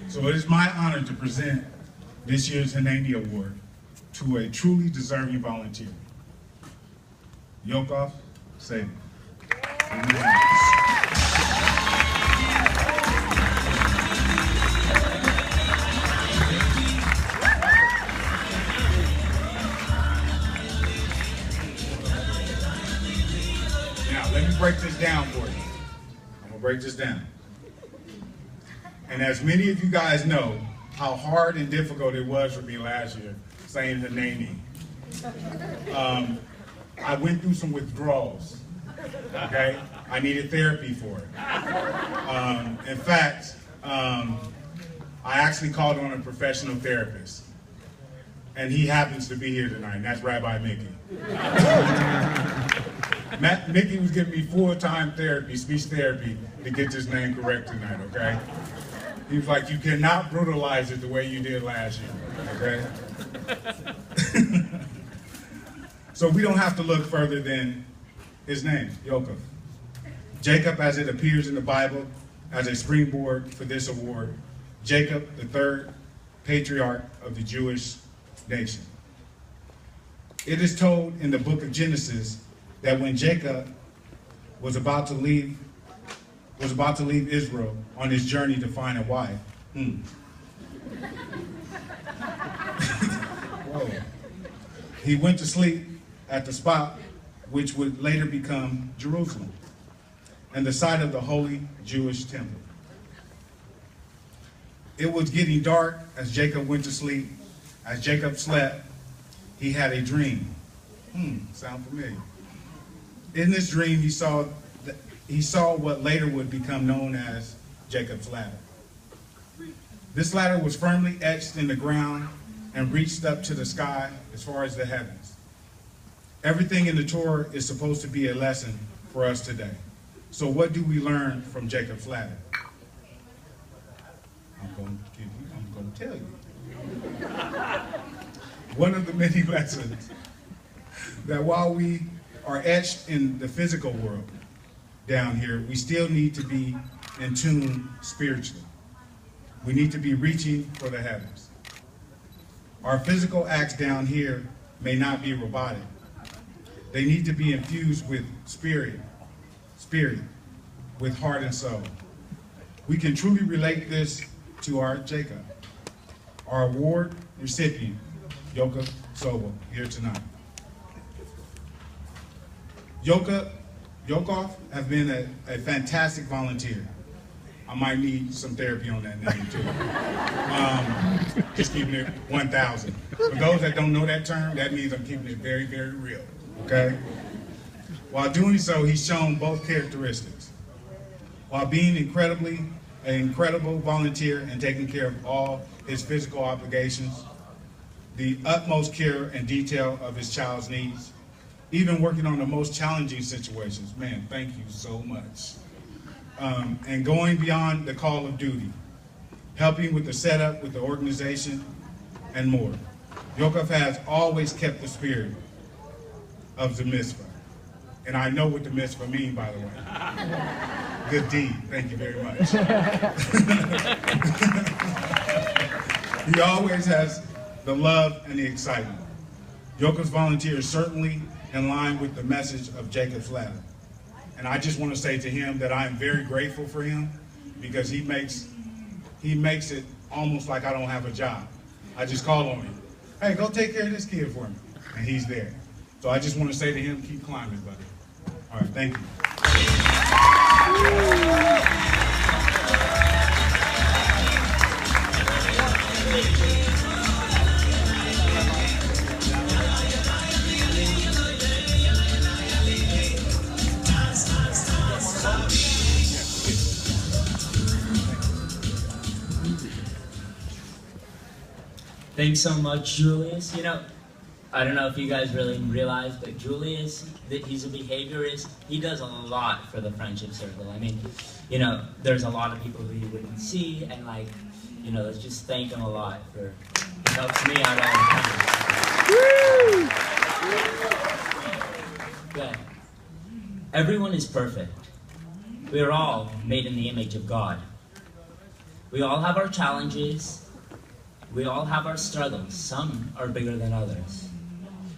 So it is my honor to present this year's Hineini Award to a truly deserving volunteer, Yaakov, Sobel. Now, let me break this down for you. I'm gonna break this down. And as many of you guys know, how hard and difficult it was for me last year saying Hineini. I went through some withdrawals, okay? I needed therapy for it. In fact, I actually called on a professional therapist, and he happens to be here tonight, and that's Rabbi Mickey. Mickey was giving me full-time therapy, speech therapy, to get this name correct tonight, okay? He was like, you cannot brutalize it the way you did last year, okay? So we don't have to look further than his name, Yaakov. Jacob, as it appears in the Bible, as a springboard for this award. Jacob, the third patriarch of the Jewish nation. It is told in the book of Genesis that when Jacob was about to leave Israel on his journey to find a wife. Whoa. He went to sleep at the spot which would later become Jerusalem and the site of the holy Jewish temple. It was getting dark as Jacob went to sleep. As Jacob slept, he had a dream. Sound familiar? In this dream, he saw what later would become known as Jacob's ladder. This ladder was firmly etched in the ground and reached up to the sky as far as the heavens. Everything in the Torah is supposed to be a lesson for us today. So what do we learn from Jacob's ladder? I'm going to tell you. One of the many lessons that while we are etched in the physical world down here, we still need to be in tune spiritually. We need to be reaching for the heavens. Our physical acts down here may not be robotic. They need to be infused with spirit, with heart and soul. We can truly relate this to our Jacob, our award recipient, Yaakov Sobel, here tonight. Yaakov has been a fantastic volunteer. I might need some therapy on that name too. Just keeping it 1,000. For those that don't know that term, that means I'm keeping it very, very real, okay? While doing so, he's shown both characteristics. While being an incredible volunteer and taking care of all his physical obligations, the utmost care and detail of his child's needs, even working on the most challenging situations. Man, thank you so much. And going beyond the call of duty, helping with the setup, with the organization, and more. Yaakov has always kept the spirit of the mitzvah. And I know what the mitzvah means, by the way. Good deed. Thank you very much. He always has the love and the excitement. Yaakov's volunteer is certainly in line with the message of Jacob's ladder. And I just want to say to him that I am very grateful for him because he makes it almost like I don't have a job. I just call on him. Hey, go take care of this kid for me. And he's there. So I just want to say to him, keep climbing, buddy. All right, thank you. Thanks so much, Julius. You know, I don't know if you guys really realize, but Julius, he's a behaviorist. He does a lot for the friendship circle. I mean, you know, there's a lot of people who you wouldn't see, and like, you know, let's just thank him a lot for, he helps me out all the time. Good. Everyone is perfect. We are all made in the image of God. We all have our challenges. We all have our struggles. Some are bigger than others.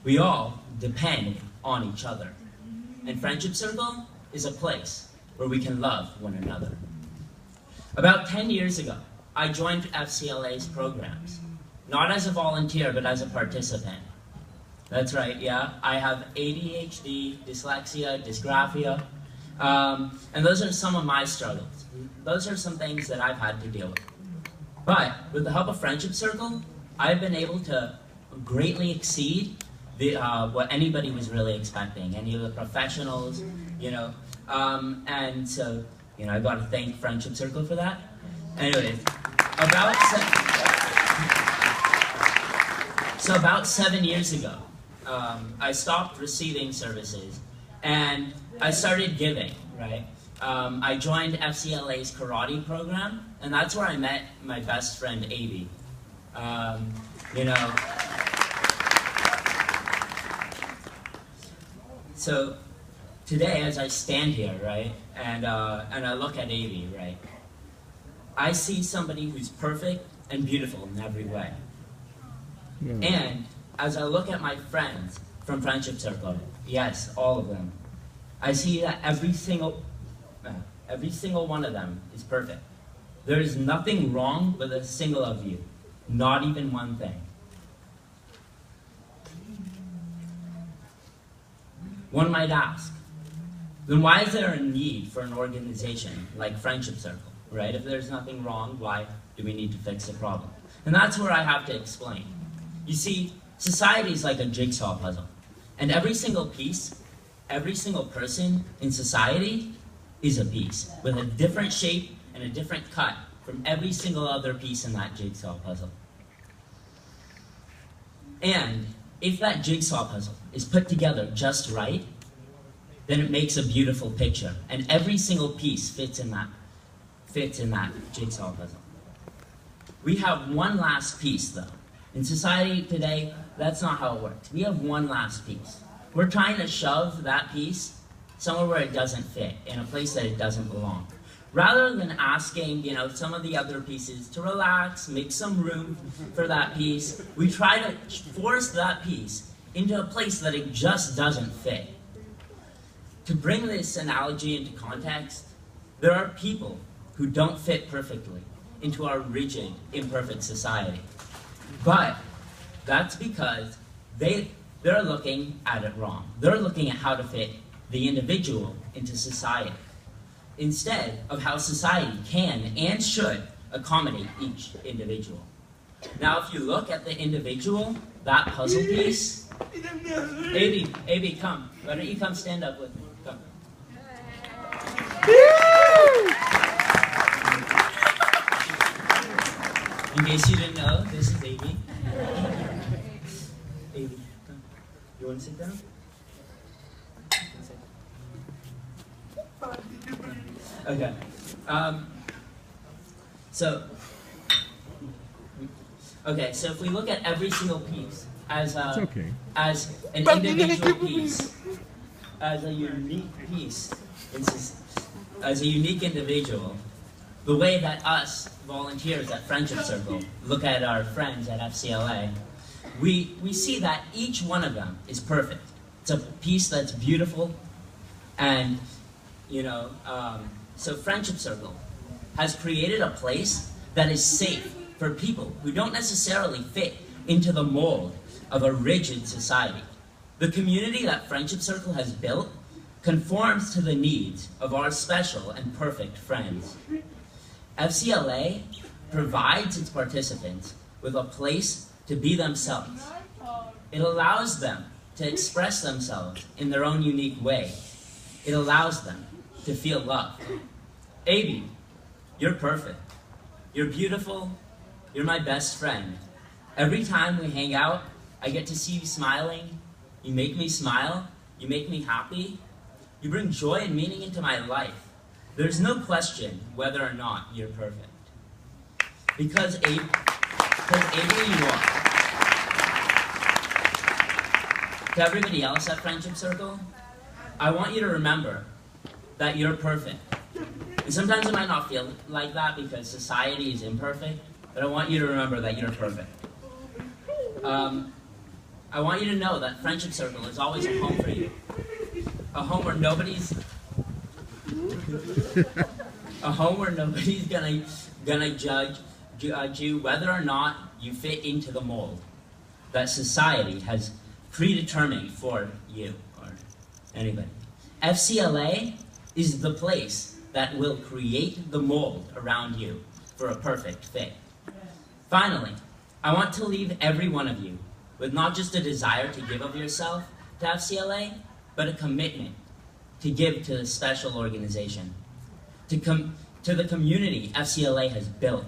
We all depend on each other. And Friendship Circle is a place where we can love one another. About 10 years ago, I joined FCLA's programs. Not as a volunteer, but as a participant. That's right, yeah. I have ADHD, dyslexia, dysgraphia, and those are some of my struggles. Those are some things that I've had to deal with. But with the help of Friendship Circle, I've been able to greatly exceed what anybody was really expecting, any of the professionals, and so, I got to thank Friendship Circle for that. Anyways, about 7 years ago, I stopped receiving services, and I started giving, right? I joined FCLA's karate program, and that's where I met my best friend, Avi. So today, as I stand here, right, and I look at Avi, right, I see somebody who's perfect and beautiful in every way. And as I look at my friends from Friendship Circle, yes, all of them, I see that every single one of them is perfect. There is nothing wrong with a single of you, not even one thing. One might ask, then why is there a need for an organization like Friendship Circle, right? If there's nothing wrong, why do we need to fix the problem? And that's where I have to explain. You see, society is like a jigsaw puzzle, and every single piece, every single person in society is a piece with a different shape and a different cut from every single other piece in that jigsaw puzzle. And if that jigsaw puzzle is put together just right, then it makes a beautiful picture, and every single piece fits in that jigsaw puzzle. We have one last piece, though. In society today, that's not how it works. We have one last piece. We're trying to shove that piece somewhere where it doesn't fit, in a place that it doesn't belong. Rather than asking, some of the other pieces to relax, make some room for that piece, we try to force that piece into a place that it just doesn't fit. To bring this analogy into context, there are people who don't fit perfectly into our rigid, imperfect society. But that's because they're looking at it wrong. They're looking at how to fit the individual into society, instead of how society can and should accommodate each individual. Now, if you look at the individual, that puzzle piece, Avi, come. Why don't you come stand up with me? Come. In case you didn't know, this is Avi. Avi, come. You want to sit down? Okay. So if we look at every single piece as an individual piece, as a unique piece, as a unique individual, the way that us volunteers at Friendship Circle look at our friends at FCLA, we see that each one of them is perfect. It's a piece that's beautiful, and so Friendship Circle has created a place that is safe for people who don't necessarily fit into the mold of a rigid society. The community that Friendship Circle has built conforms to the needs of our special and perfect friends. FCLA provides its participants with a place to be themselves. It allows them to express themselves in their own unique way. It allows them to feel loved. Avi, you're perfect. You're beautiful. You're my best friend. Every time we hang out, I get to see you smiling. You make me smile. You make me happy. You bring joy and meaning into my life. There's no question whether or not you're perfect. Because Avi, you are. To everybody else at Friendship Circle, I want you to remember that you're perfect. And sometimes it might not feel like that because society is imperfect, but I want you to remember that you're perfect. I want you to know that Friendship Circle is always a home for you. A home where nobody's gonna judge you whether or not you fit into the mold that society has predetermined for you or anybody. FCLA is the place that will create the mold around you for a perfect fit. Finally, I want to leave every one of you with not just a desire to give of yourself to FCLA, but a commitment to give to this special organization, to the community FCLA has built,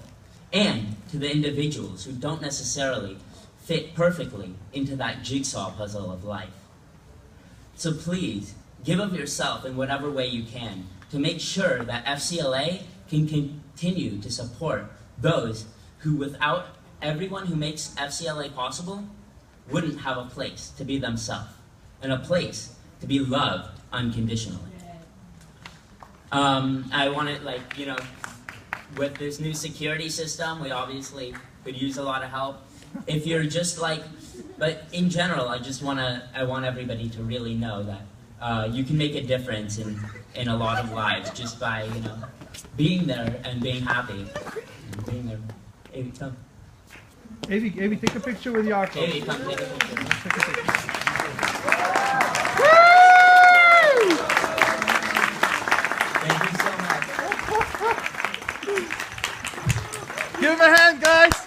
and to the individuals who don't necessarily fit perfectly into that jigsaw puzzle of life. So please, give of yourself in whatever way you can to make sure that FCLA can continue to support those who, without everyone who makes FCLA possible, wouldn't have a place to be themselves and a place to be loved unconditionally. I want to, with this new security system, we obviously could use a lot of help. If you're just but in general, I want everybody to really know that you can make a difference in a lot of lives just by, being there and being happy. And being there. Avi, come. Avi, take a picture with Yaakov. Avi, come take a picture. Thank you so much. Give him a hand, guys.